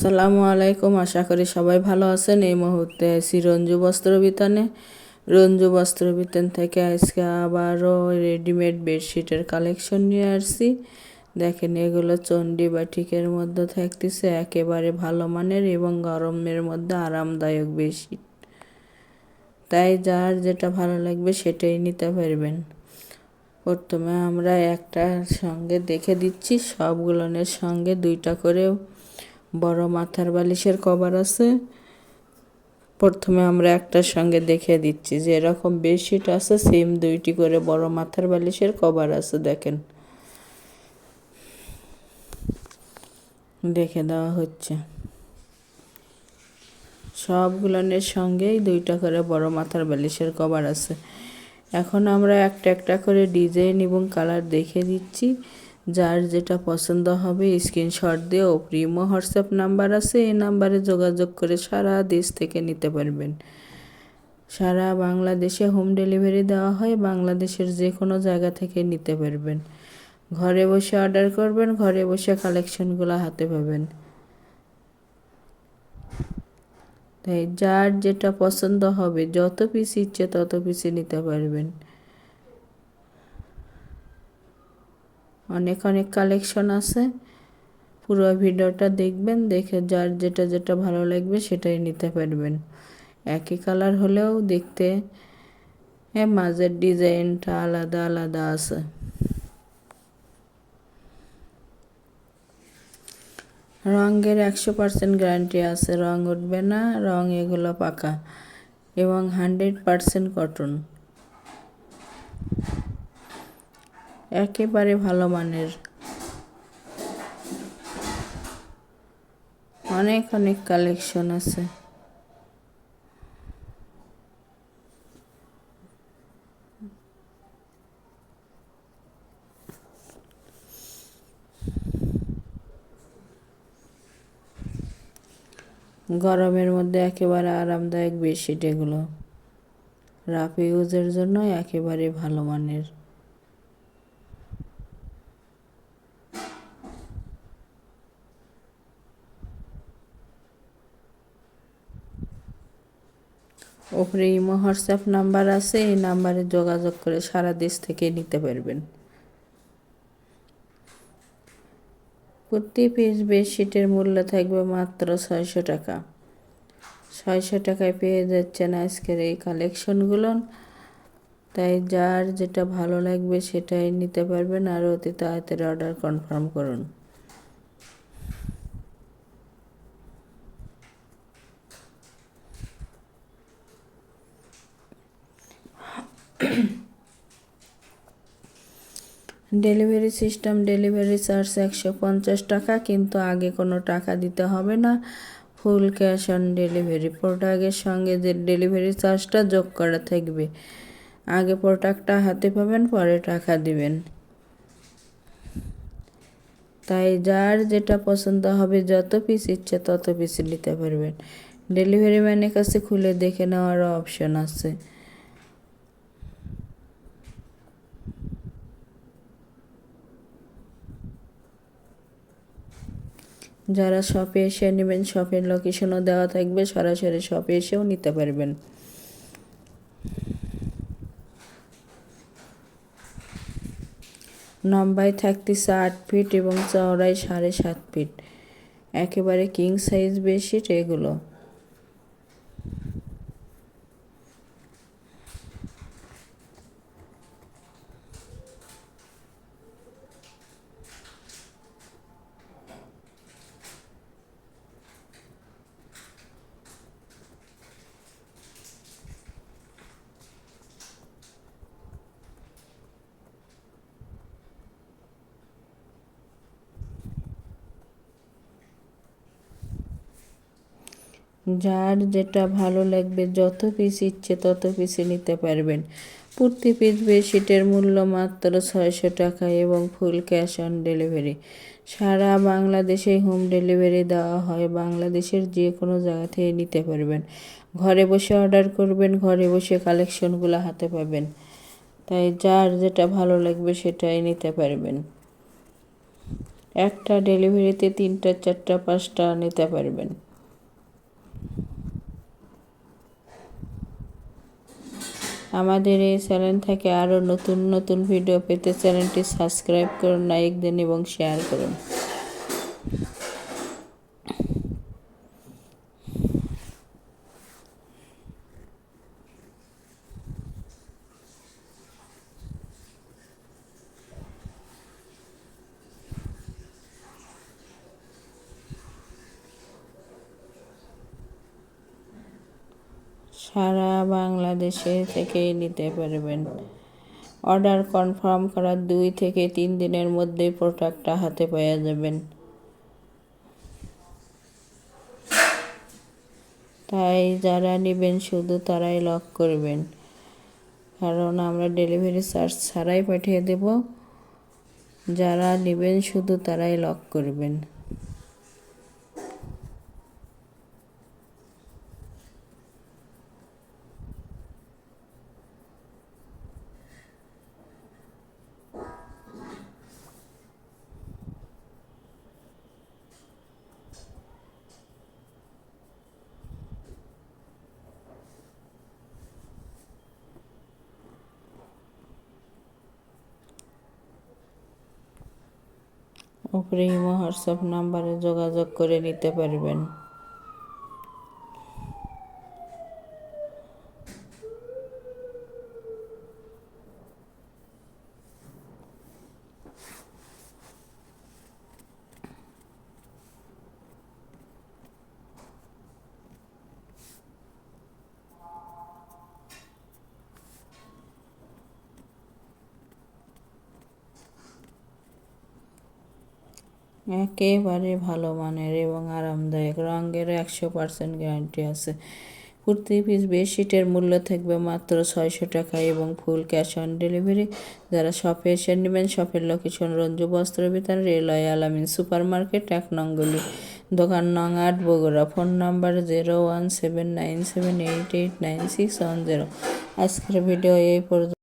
আসসালামু আলাইকুম। আশা করি সবাই ভালো আছেন। এই মুহূর্তে আছি রঞ্জু বস্ত্রবিতানে। রঞ্জু বস্ত্রবিতান থেকে আজকে আবারও রেডিমেড বেডশিটের কালেকশন নিয়ে আসছি। দেখেন, এগুলো চণ্ডী বাটিকের মধ্যে থাকতেছে, একেবারে ভালো মানের এবং গরমের মধ্যে আরামদায়ক বেডশিট। তাই যার যেটা ভালো লাগবে সেটাই নিতে পারবেন। প্রথমে আমরা একটার সঙ্গে দেখে দিচ্ছি, সবগুলোনের সঙ্গে দুইটা করে বড় মাথার বালিশের কভার আছে। প্রথমে আমরা একটার সঙ্গে দেখে দিচ্ছি যে এরকম বেডশিট আছে, সেম দুইটি করে বড় মাথার বালিশের কভার আছে। দেখেন, দেখে দেওয়া হচ্ছে। সবগুলোনের সঙ্গেই দুইটা করে বড় মাথার বালিশের কভার আছে। এখন আমরা একটা একটা করে ডিজাইন এবং কালার দেখে দিচ্ছি। যার যেটা পছন্দ হবে স্ক্রিনশট দিয়ে প্রিমো হোয়াটসঅ্যাপ নাম্বার আছে, এই নাম্বারে যোগাযোগ করে সারা দেশ থেকে নিতে পারবেন। সারা বাংলাদেশে হোম ডেলিভারি দেওয়া হয়, বাংলাদেশের যে কোনো জায়গা থেকে নিতে পারবেন। ঘরে বসে অর্ডার করবেন, ঘরে বসে কালেকশনগুলো হাতে পাবেন। তাই যার যেটা পছন্দ হবে, যত পিস ইচ্ছে তত পিসই নিতে পারবেন। অনেক অনেক কালেকশন আছে। পুরো ভিডিওটা দেখবেন, দেখে যার যেটা যেটা ভালো লাগবে সেটাই নিতে পারবেন। একই কালার হলেও দেখতে মাঝের ডিজাইনটা আলাদা আলাদা আছে। রঙের 100% গ্যারান্টি আছে, রং উঠবে না। রং এগুলো পাকা এবং 100% কটন, একেবারে ভালো মানের। অনেক অনেক কালেকশন আছে। গরমের মধ্যে একেবারে আরামদায়ক বেডশিট এগুলো, রাফ ইউজের জন্য একেবারে ভালো মানের। ওপরে ইমো হোয়াটসঅ্যাপ নাম্বার আছে, এই নাম্বারে যোগাযোগ করে সারা দেশ থেকে নিতে পারবেন। প্রতি পিস বেডশিটের মূল্য থাকবে মাত্র 600 টাকা। 600 টাকায় পেয়ে যাচ্ছেন আজকের এই কালেকশনগুলো। তাই যার যেটা ভালো লাগবে সেটাই নিতে পারবেন, আর অতি তাড়াতাড়ি অর্ডার কনফার্ম করুন। ডেলিভারি সিস্টেম, ডেলিভারি চার্জ 150 টাকা, কিন্তু আগে কোনো টাকা দিতে হবে না। Full cash on delivery. প্রোডাক্টের সঙ্গে যে ডেলিভারি চার্জটা যোগ করা থাকবে। আগে প্রোডাক্টটা হাতে পাবেন, পরে টাকা দিবেন। তাই যার যেটা পছন্দ হবে, যত পিস ইচ্ছে তত পিস নিতে পারবেন। ডেলিভারি ম্যানের কাছে খুলে দেখে নেওয়ারও অপশন আছে। যারা শপে এসে নেবেন, শপের লোকেশনও দেওয়া থাকবে, সরাসরি শপে এসেও নিতে পারবেন। লম্বায় থাকতেছে 8 ফিট এবং চওড়ায় 7.5 ফিট, একেবারে কিং সাইজ বেডশিট এগুলো। যার যেটা ভালো লাগবে, যত পিস ইচ্ছে তত পিসে নিতে পারবেন। প্রতি পিস বেডশিটের মূল্য মাত্র 600 টাকা এবং ফুল ক্যাশ অন ডেলিভারি। সারা বাংলাদেশে হোম ডেলিভারি দেওয়া হয়, বাংলাদেশের যে কোনো জায়গা থেকে নিতে পারবেন। ঘরে বসে অর্ডার করবেন, ঘরে বসে কালেকশনগুলো হাতে পাবেন। তাই যার যেটা ভালো লাগবে সেটাই নিতে পারবেন। একটা ডেলিভারিতে 3টা 4টা 5টা নিতে পারবেন। আমাদের এই চ্যানেল থেকে আরও নতুন নতুন ভিডিও পেতে চ্যানেলটি সাবস্ক্রাইব করুন, লাইক দিন এবং শেয়ার করুন। সারা বাংলাদেশে থেকেই নিতে পারবেন। অর্ডার কনফার্ম করার 2 থেকে 3 দিনের মধ্যেই প্রোডাক্টটা হাতে পেয়ে যাবেন। তাই যারা নেবেন শুধু তারাই লক করবেন, কারণ আমরা ডেলিভারি চার্জ ছাড়াই পাঠিয়ে দেব। যারা নেবেন শুধু তারাই লক করবেন। উপরে ইমো হোয়াটসঅ্যাপ নাম্বারে যোগাযোগ করে নিতে পারবেন। একেবারে ভালো মানের এবং আরামদায়ক, রঙের 100% গ্যারান্টি আছে। প্রতি পিস বেডশিটের মূল্য থাকবে মাত্র 600 টাকা এবং ফুল ক্যাশ অন ডেলিভারি। যারা শপে এসে নেবেন, শপের লোকেশন রঞ্জু বস্ত্র বিতান, রেলওয়ে আলামিন সুপার মার্কেট, 1 নং গলি, দোকান নং 8, বগুড়া। Phone number 017978896110। আজকের ভিডিও এই পর্যন্ত।